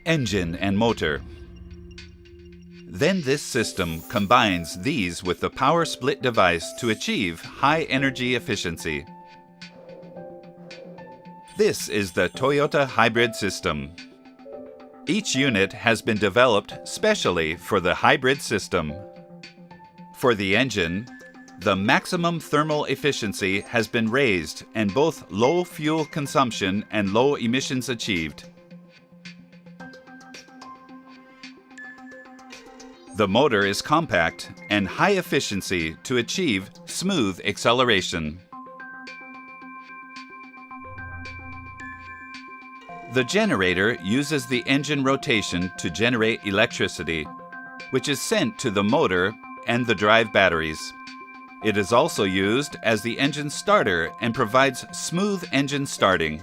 engine and motor. Then this system combines these with the power split device to achieve high energy efficiency. This is the Toyota hybrid system. Each unit has been developed specially for the hybrid system. For the engine, the maximum thermal efficiency has been raised and both low fuel consumption and low emissions achieved. The motor is compact and high efficiency to achieve smooth acceleration. The generator uses the engine rotation to generate electricity, which is sent to the motor and the drive batteries. It is also used as the engine starter and provides smooth engine starting.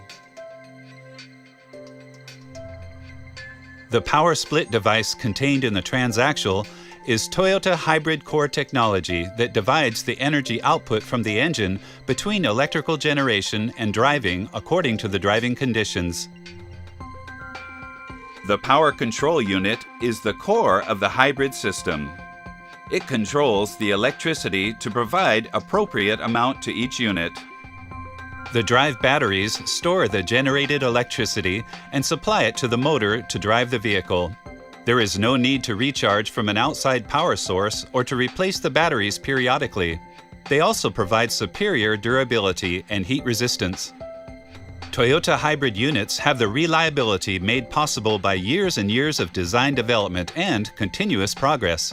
The power split device contained in the transaxle is Toyota Hybrid Core technology that divides the energy output from the engine between electrical generation and driving according to the driving conditions. The power control unit is the core of the hybrid system. It controls the electricity to provide appropriate amount to each unit. The drive batteries store the generated electricity and supply it to the motor to drive the vehicle. There is no need to recharge from an outside power source or to replace the batteries periodically. They also provide superior durability and heat resistance. Toyota hybrid units have the reliability made possible by years and years of design development and continuous progress.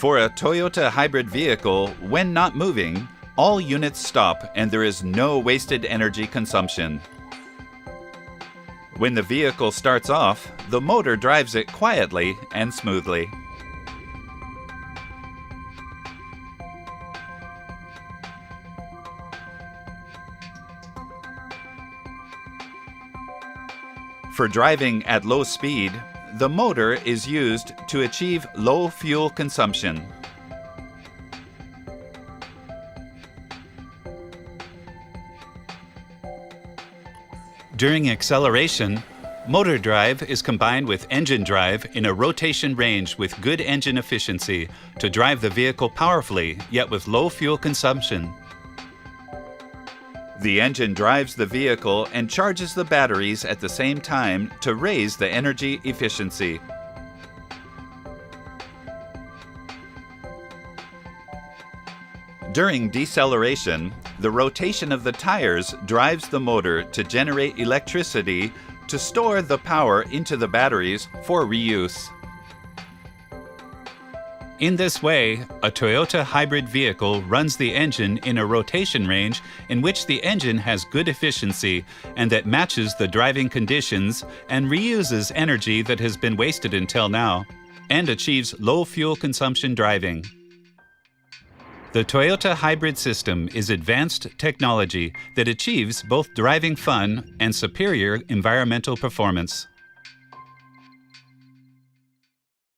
For a Toyota hybrid vehicle, when not moving, all units stop and there is no wasted energy consumption. When the vehicle starts off, the motor drives it quietly and smoothly. For driving at low speed, the motor is used to achieve low fuel consumption. During acceleration, motor drive is combined with engine drive in a rotation range with good engine efficiency to drive the vehicle powerfully, yet with low fuel consumption. The engine drives the vehicle and charges the batteries at the same time to raise the energy efficiency. During deceleration, the rotation of the tires drives the motor to generate electricity to store the power into the batteries for reuse. In this way, a Toyota hybrid vehicle runs the engine in a rotation range in which the engine has good efficiency and that matches the driving conditions and reuses energy that has been wasted until now, and achieves low fuel consumption driving. The Toyota hybrid system is advanced technology that achieves both driving fun and superior environmental performance.